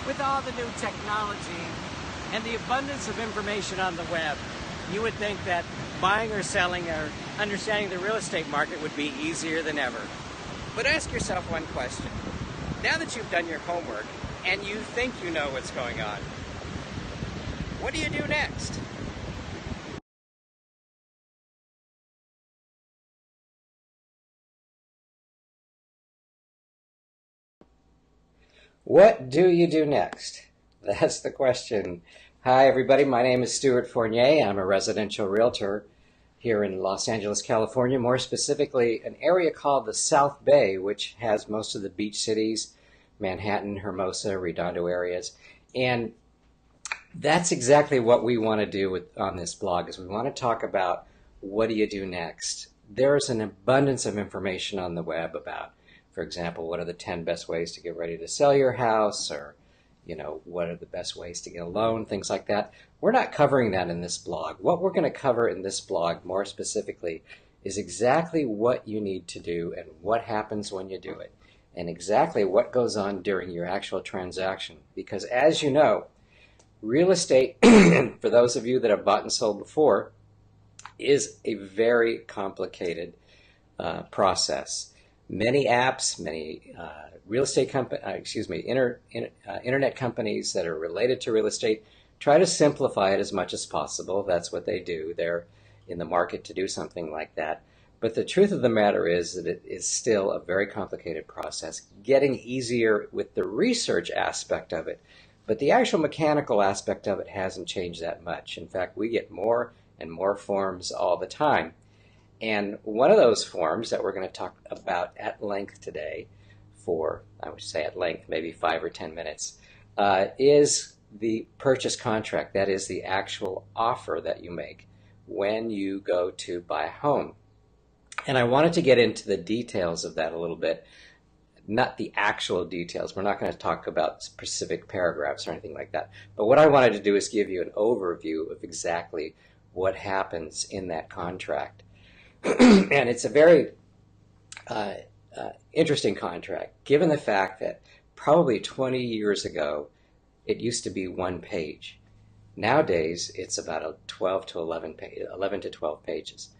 With all the new technology and the abundance of information on the web, you would think that buying or selling or understanding the real estate market would be easier than ever. But ask yourself one question. Now that you've done your homework and you think you know what's going on, what do you do next? What do you do next? That's the question. Hi everybody, my name is Stewart Fournier. I'm a residential realtor here in Los Angeles, California, more specifically an area called the South Bay, which has most of the beach cities, Manhattan, Hermosa, Redondo areas. And that's exactly what we want to do on this blog, is we want to talk about what do you do next. There's an abundance of information on the web about, for example, what are the 10 best ways to get ready to sell your house, or what are the best ways to get a loan, things like that. We're not covering that in this blog. What we're going to cover in this blog more specifically is exactly what you need to do and what happens when you do it, and exactly what goes on during your actual transaction. Because as you know, real estate, for those of you that have bought and sold before, is a very complicated process. Many apps, many real estate internet companies that are related to real estate try to simplify it as much as possible. That's what they do. They're in the market to do something like that. But the truth of the matter is that it is still a very complicated process, getting easier with the research aspect of it. But the actual mechanical aspect of it hasn't changed that much. In fact, we get more and more forms all the time. And one of those forms that we're going to talk about at length today, for, I would say at length, maybe 5 or 10 minutes, is the purchase contract. That is the actual offer that you make when you go to buy a home. And I wanted to get into the details of that a little bit, not the actual details. We're not going to talk about specific paragraphs or anything like that. But what I wanted to do is give you an overview of exactly what happens in that contract. And it's a very interesting contract, given the fact that probably 20 years ago, it used to be one page. Nowadays, it's about 11 to 12 pages.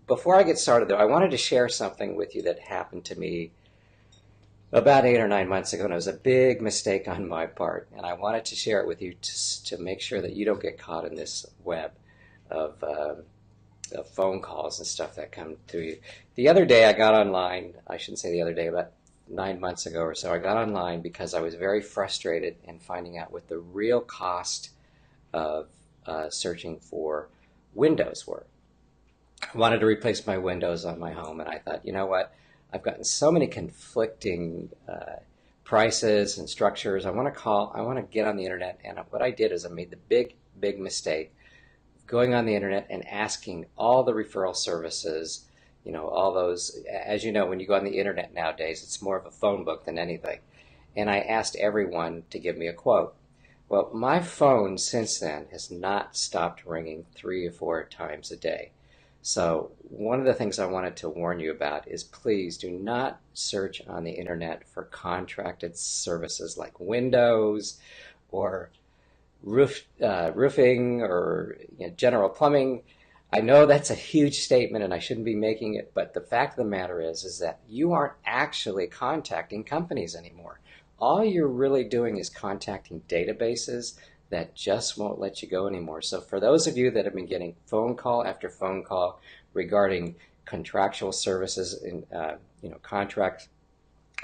Before I get started, though, I wanted to share something with you that happened to me about 8 or 9 months ago, and it was a big mistake on my part. And I wanted to share it with you to make sure that you don't get caught in this web of phone calls and stuff that come through you. The other day I got online, I shouldn't say the other day, about 9 months ago or so, I got online because I was very frustrated in finding out what the real cost of searching for windows were. I wanted to replace my windows on my home, and I thought, you know what, I've gotten so many conflicting prices and structures. I want to get on the internet, and what I did is I made the big mistake going on the internet and asking all the referral services, all those, as you know, when you go on the internet nowadays, it's more of a phone book than anything. And I asked everyone to give me a quote. Well, my phone since then has not stopped ringing 3 or 4 times a day. So one of the things I wanted to warn you about is please do not search on the internet for contracted services like windows or roofing or general plumbing. I know that's a huge statement and I shouldn't be making it, but the fact of the matter is that you aren't actually contacting companies anymore. All you're really doing is contacting databases that just won't let you go anymore. So for those of you that have been getting phone call after phone call regarding contractual services and contract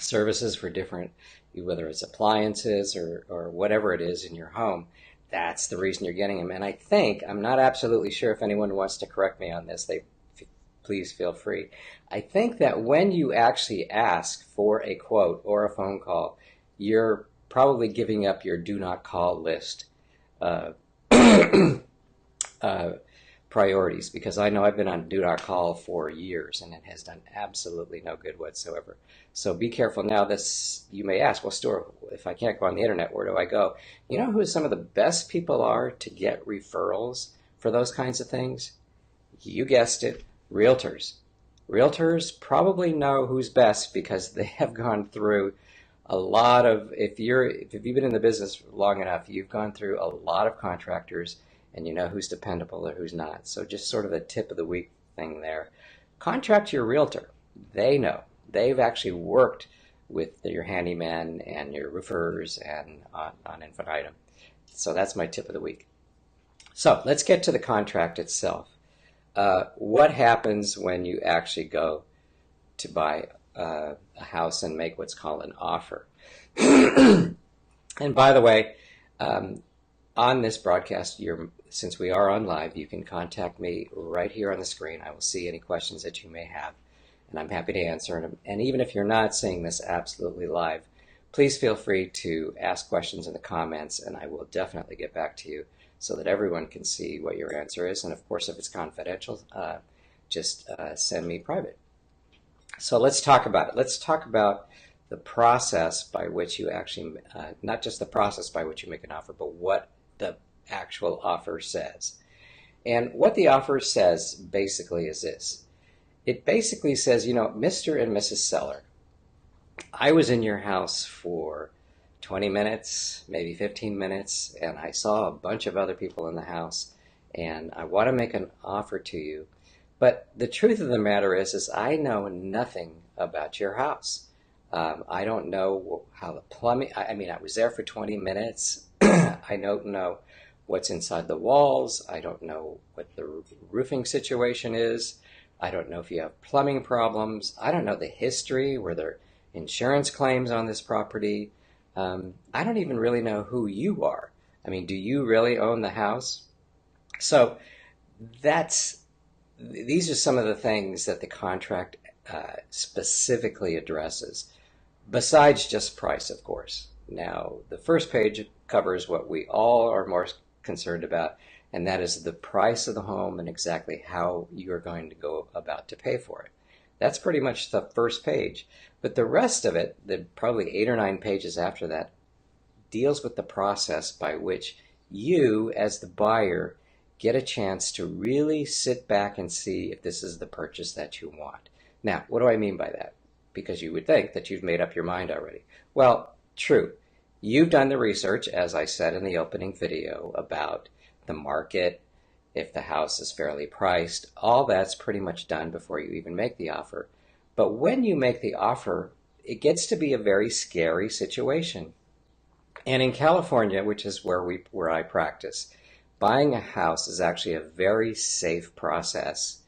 services for different, whether it's appliances or whatever it is in your home, that's the reason you're getting them. And I think, I'm not absolutely sure, if anyone wants to correct me on this, please feel free. I think that when you actually ask for a quote or a phone call, you're probably giving up your do not call list priorities, because I know I've been on do not call for years and it has done absolutely no good whatsoever. So be careful. Now you may ask, well, Stuart, if I can't go on the internet, where do I go? You know who some of the best people are to get referrals for those kinds of things? You guessed it, realtors. Realtors probably know who's best because they have gone through a lot of, if you've been in the business long enough, you've gone through a lot of contractors and you know who's dependable or who's not. So just sort of a tip of the week thing there. Contract your realtor. They know. They've actually worked with your handyman and your roofers and on infinitum. So that's my tip of the week. So let's get to the contract itself. What happens when you actually go to buy a house and make what's called an offer? And by the way, on this broadcast, since we are on live, you can contact me right here on the screen. I will see any questions that you may have, and I'm happy to answer them. And even if you're not seeing this absolutely live, please feel free to ask questions in the comments, and I will definitely get back to you so that everyone can see what your answer is. And of course, if it's confidential, just send me private. So let's talk about it. Let's talk about the process by which you actually, not just the process by which you make an offer, but what the actual offer says. And what the offer says basically is this. It basically says, you know, Mr. and Mrs. Seller, I was in your house for 20 minutes, maybe 15 minutes, and I saw a bunch of other people in the house, and I want to make an offer to you. But the truth of the matter is I know nothing about your house. I don't know how the plumbing, I mean, I was there for 20 minutes. I don't know what's inside the walls. I don't know what the roofing situation is. I don't know if you have plumbing problems. I don't know the history. Were there insurance claims on this property? I don't even really know who you are. I mean, do you really own the house? So these are some of the things that the contract specifically addresses, besides just price, of course. Now, the first page covers what we all are more concerned about, and that is the price of the home and exactly how you're going to go about to pay for it. That's pretty much the first page. But the rest of it, the probably 8 or 9 pages after that, deals with the process by which you, as the buyer, get a chance to really sit back and see if this is the purchase that you want. Now, what do I mean by that? Because you would think that you've made up your mind already. Well, true. You've done the research, as I said in the opening video, about the market, if the house is fairly priced. All that's pretty much done before you even make the offer. But when you make the offer, it gets to be a very scary situation. And in California, which is where I practice, buying a house is actually a very safe process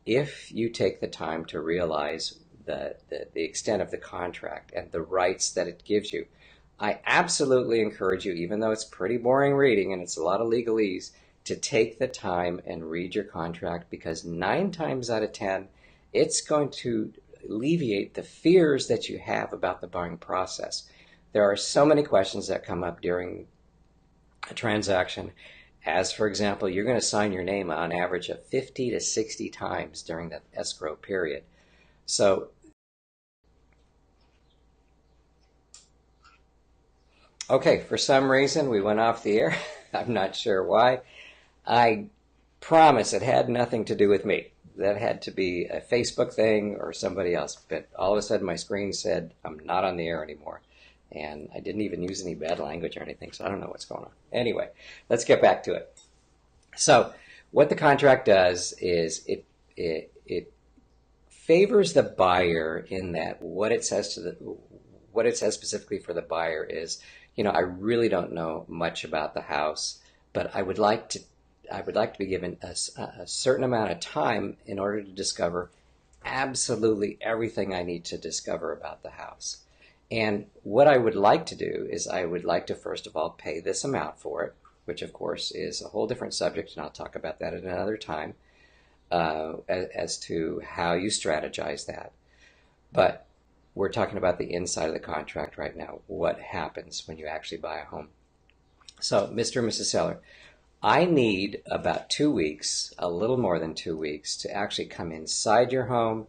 if you take the time to realize the extent of the contract and the rights that it gives you. I absolutely encourage you, even though it's pretty boring reading and it's a lot of legalese, to take the time and read your contract, because 9 times out of 10, it's going to alleviate the fears that you have about the buying process. There are so many questions that come up during a transaction, as for example, you're going to sign your name on average of 50 to 60 times during that escrow period. So okay, for some reason we went off the air. I'm not sure why. I promise it had nothing to do with me. That had to be a Facebook thing or somebody else. But all of a sudden my screen said I'm not on the air anymore. And I didn't even use any bad language or anything, so I don't know what's going on. Anyway, let's get back to it. So what the contract does is it favors the buyer in that what it says specifically for the buyer is, you know, I really don't know much about the house, but I would like to be given a certain amount of time in order to discover absolutely everything I need to discover about the house. And what I would like to do is I would like to first of all pay this amount for it, which of course is a whole different subject, and I'll talk about that at another time as to how you strategize that. But we're talking about the inside of the contract right now, what happens when you actually buy a home. So, Mr. and Mrs. Seller, I need about 2 weeks, a little more than 2 weeks, to actually come inside your home,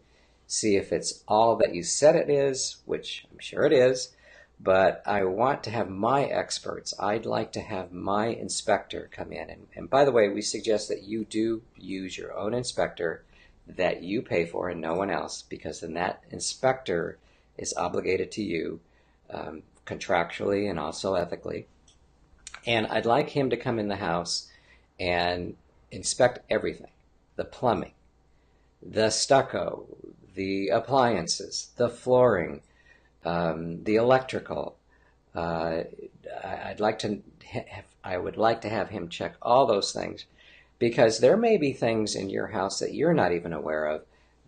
see if it's all that you said it is, which I'm sure it is, but I want to have my experts. I'd like to have my inspector come in. And by the way, we suggest that you do use your own inspector that you pay for and no one else, because then that inspector is obligated to you contractually and also ethically. And I'd like him to come in the house and inspect everything: the plumbing, the stucco, the appliances, the flooring, the electrical. I would like to have him check all those things, because there may be things in your house that you're not even aware of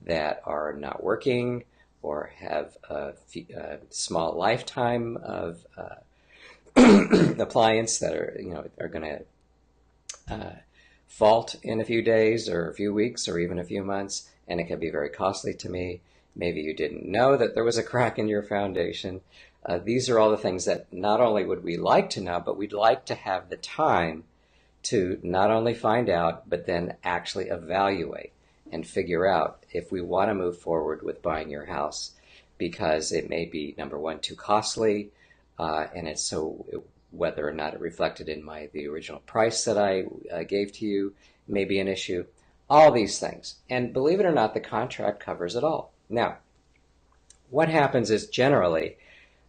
that are not working or have a small lifetime of appliance that are going to fault in a few days or a few weeks or even a few months, and it can be very costly to me. Maybe you didn't know that there was a crack in your foundation. These are all the things that not only would we like to know, but we'd like to have the time to not only find out, but then actually evaluate and figure out if we want to move forward with buying your house, because it may be, number one, too costly, and it's so whether or not it reflected in the original price that I gave to you may be an issue. All these things. And believe it or not, the contract covers it all. Now, what happens is generally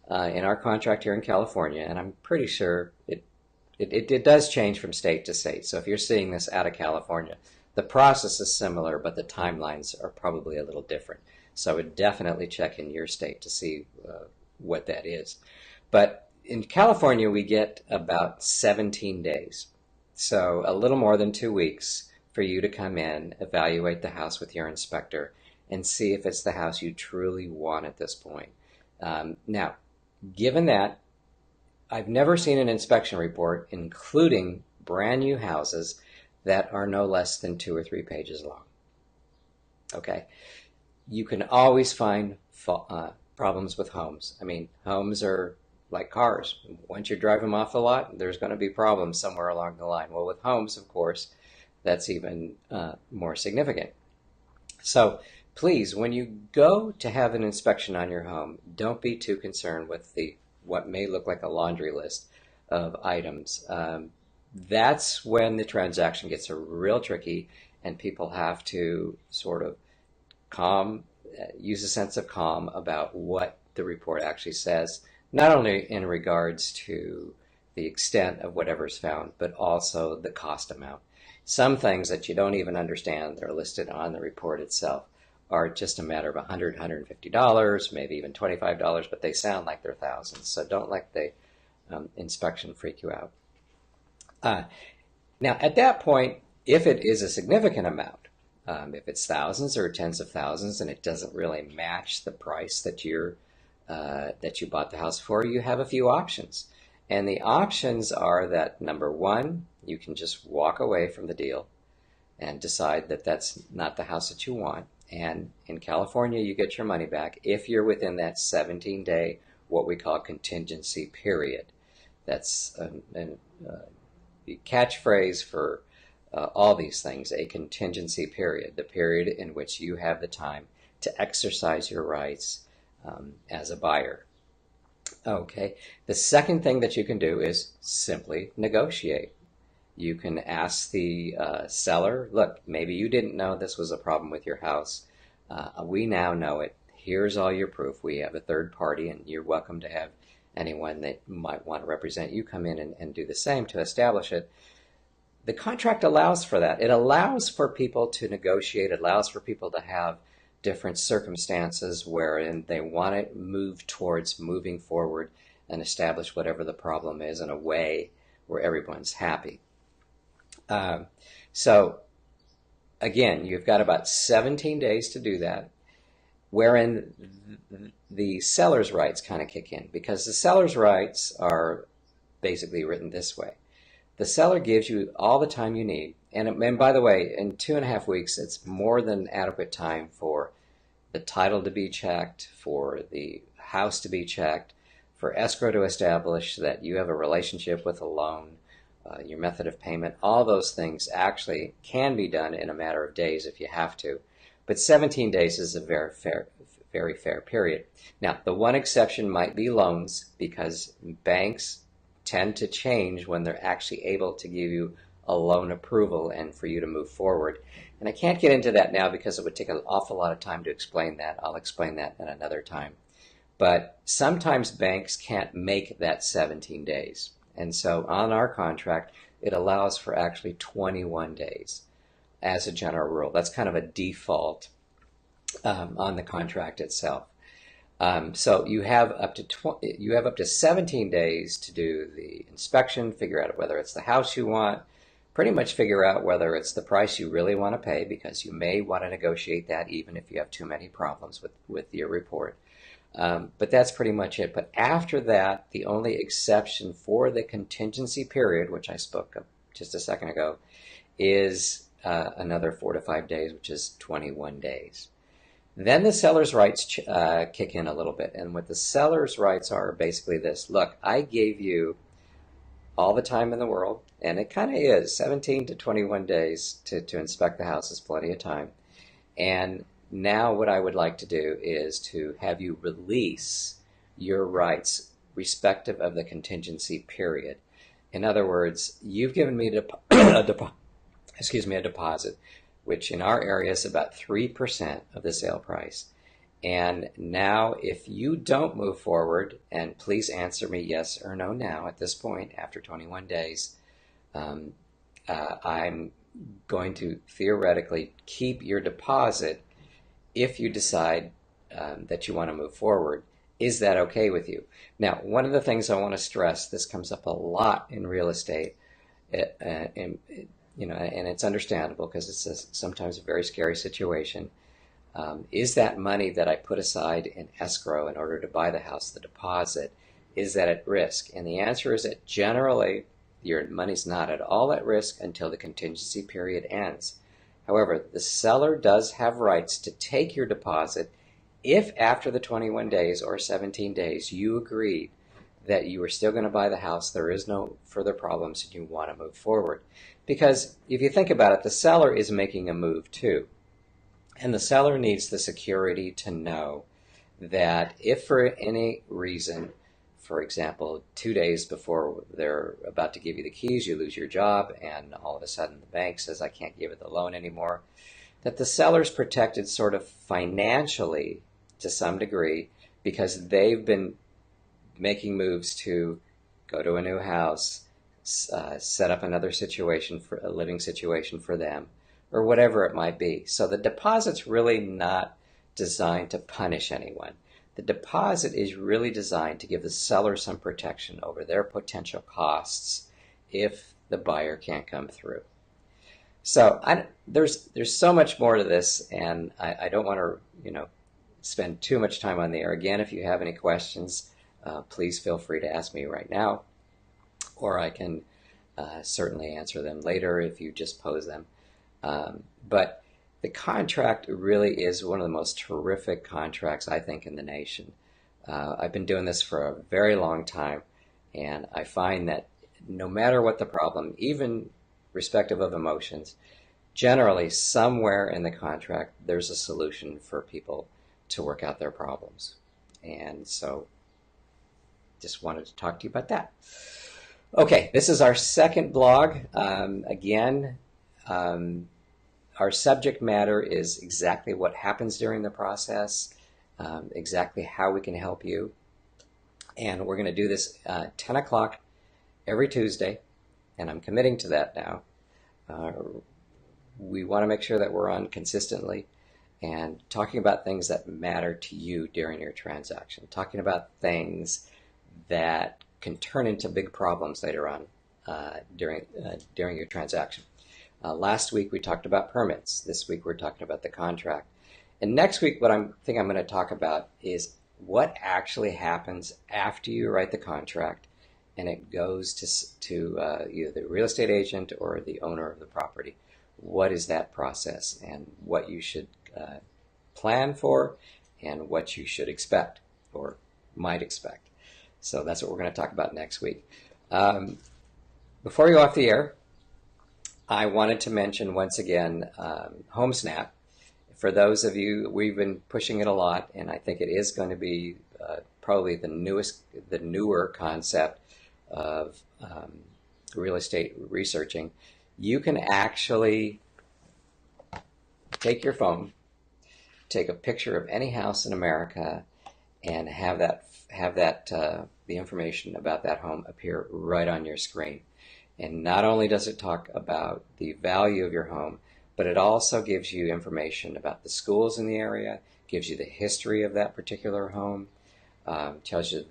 in our contract here in California, and I'm pretty sure it does change from state to state. So if you're seeing this out of California, the process is similar, but the timelines are probably a little different. So I would definitely check in your state to see what that is. But in California, we get about 17 days. So a little more than 2 weeks for you to come in, evaluate the house with your inspector, and see if it's the house you truly want at this point. Now, given that, I've never seen an inspection report, including brand new houses, that are no less than 2 or 3 pages long. Okay? You can always find problems with homes. I mean, homes are like cars. Once you drive them off the lot, there's going to be problems somewhere along the line. Well, with homes, of course, that's even more significant. So please, when you go to have an inspection on your home, don't be too concerned with what may look like a laundry list of items. That's when the transaction gets real tricky, and people have to sort of use a sense of calm about what the report actually says, not only in regards to the extent of whatever's found, but also the cost amount. Some things that you don't even understand that are listed on the report itself are just a matter of $100, $150, maybe even $25, but they sound like they're thousands. So don't let the inspection freak you out. Now, at that point, if it is a significant amount, if it's thousands or tens of thousands and it doesn't really match the price that you bought the house for, you have a few options. And the options are that, number one, you can just walk away from the deal and decide that that's not the house that you want. And in California, you get your money back if you're within that 17-day, what we call contingency period. That's the catchphrase for all these things, a contingency period, the period in which you have the time to exercise your rights as a buyer. Okay, the second thing that you can do is simply negotiate. You can ask the seller, look, maybe you didn't know this was a problem with your house. We now know it. Here's all your proof. We have a third party, and you're welcome to have anyone that might want to represent you come in and do the same to establish it. The contract allows for that. It allows for people to negotiate. It allows for people to have different circumstances wherein they want to move towards moving forward and establish whatever the problem is in a way where everyone's happy. So again, you've got about 17 days to do that, wherein the seller's rights kind of kick in, because the seller's rights are basically written this way. The seller gives you all the time you need. And by the way, in 2.5 weeks, it's more than adequate time for the title to be checked, for the house to be checked, for escrow to establish that you have a relationship with a loan, your method of payment. All those things actually can be done in a matter of days if you have to. But 17 days is a very fair period. Now, the one exception might be loans, because banks tend to change when they're actually able to give you a loan approval and for you to move forward. And I can't get into that now because it would take an awful lot of time to explain that. I'll explain that at another time. But sometimes banks can't make that 17 days. And so on our contract, it allows for actually 21 days as a general rule. That's kind of a default on the contract itself. So you have up to 17 days to do the inspection, figure out whether it's the house you want, pretty much figure out whether it's the price you really want to pay, because you may want to negotiate that even if you have too many problems with your report. But that's pretty much it. But after that, the only exception for the contingency period, which I spoke of just a second ago, is another 4 to 5 days, which is 21 days. Then the seller's rights kick in a little bit. And what the seller's rights are basically this. Look, I gave you all the time in the world, and it kind of is. 17 to 21 days to inspect the house is plenty of time. And now what I would like to do is to have you release your rights respective of the contingency period. In other words, you've given me a deposit, which in our area is about 3% of the sale price. And now if you don't move forward, and please answer me yes or no now at this point after 21 days, I'm going to theoretically keep your deposit if you decide that you want to move forward. Is that okay with you? Now, one of the things I want to stress, this comes up a lot in real estate, and it's understandable because it's sometimes a very scary situation. Is that money that I put aside in escrow in order to buy the house, the deposit, is that at risk? And the answer is that generally your money's not at all at risk until the contingency period ends. However, the seller does have rights to take your deposit if after the 21 days or 17 days you agreed that you are still going to buy the house, there is no further problems, and you want to move forward. Because if you think about it, the seller is making a move too. And the seller needs the security to know that if for any reason, for example, 2 days before they're about to give you the keys, you lose your job, and all of a sudden the bank says, I can't give it the loan anymore, that the seller's protected sort of financially to some degree because they've been making moves to go to a new house, set up another situation, for a living situation for them, or whatever it might be. So the deposit's really not designed to punish anyone. The deposit is really designed to give the seller some protection over their potential costs if the buyer can't come through. So there's so much more to this, and I don't want to spend too much time on the air. Again, if you have any questions, please feel free to ask me right now, or I can certainly answer them later if you just pose them. But the contract really is one of the most terrific contracts, I think, in the nation. I've been doing this for a very long time, and I find that no matter what the problem, even respective of emotions, generally somewhere in the contract there's a solution for people to work out their problems. And so just wanted to talk to you about that. Okay, this is our second blog. Again, our subject matter is exactly what happens during the process, exactly how we can help you. And we're going to do this 10 o'clock every Tuesday, and I'm committing to that now. We want to make sure that we're on consistently and talking about things that matter to you during your transaction, talking about things that can turn into big problems later on during your transaction. Last week we talked about permits. This week we're talking about the contract. And next week what I think I'm going to talk about is what actually happens after you write the contract and it goes to either the real estate agent or the owner of the property. What is that process, and what you should plan for, and what you should expect or might expect. So that's what we're going to talk about next week. Before we go off the air, I wanted to mention once again HomeSnap. For those of you, we've been pushing it a lot, and I think it is going to be probably the newer concept of real estate researching. You can actually take your phone, take a picture of any house in America, and have the information about that home appear right on your screen. And not only does it talk about the value of your home, but it also gives you information about the schools in the area, gives you the history of that particular home, tells you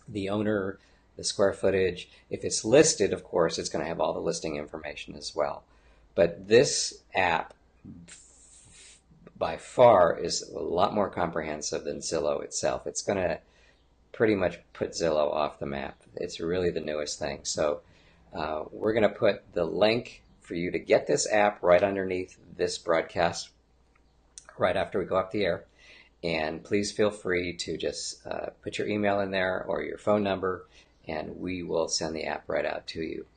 the owner, the square footage. If it's listed, of course, it's going to have all the listing information as well. But this app, by far, is a lot more comprehensive than Zillow itself. It's going to pretty much put Zillow off the map. It's really the newest thing. So we're going to put the link for you to get this app right underneath this broadcast right after we go off the air. And please feel free to just put your email in there or your phone number, and we will send the app right out to you.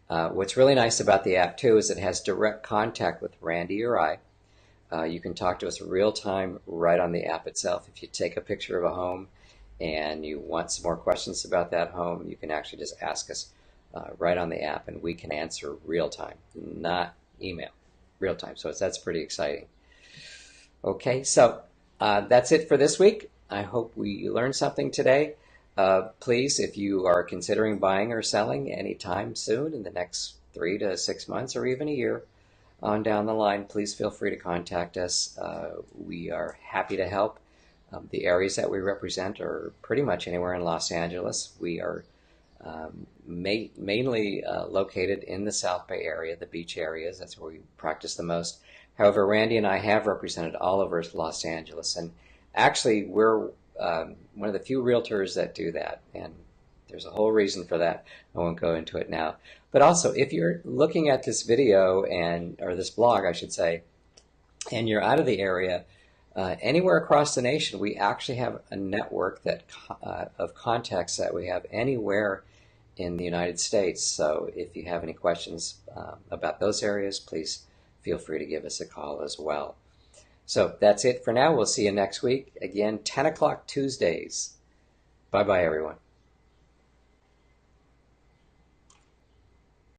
What's really nice about the app, too, is it has direct contact with Randy or I. You can talk to us real time right on the app itself. If you take a picture of a home and you want some more questions about that home, you can actually just ask us right on the app, and we can answer real time, not email, real time. So that's pretty exciting. Okay, so that's it for this week. I hope we learned something today. Please, if you are considering buying or selling anytime soon in the next 3 to 6 months or even a year on down the line, please feel free to contact us. We are happy to help. The areas that we represent are pretty much anywhere in Los Angeles. We are mainly located in the South Bay area, the beach areas. That's where we practice the most. However, Randy and I have represented all over Los Angeles, and actually we're one of the few realtors that do that, and there's a whole reason for that. I won't go into it now. But also, if you're looking at this video or this blog, I should say, and you're out of the area, anywhere across the nation, we actually have a network of contacts that we have anywhere in the United States. So if you have any questions about those areas, please feel free to give us a call as well. So that's it for now. We'll see you next week. Again, 10 o'clock Tuesdays. Bye-bye, everyone.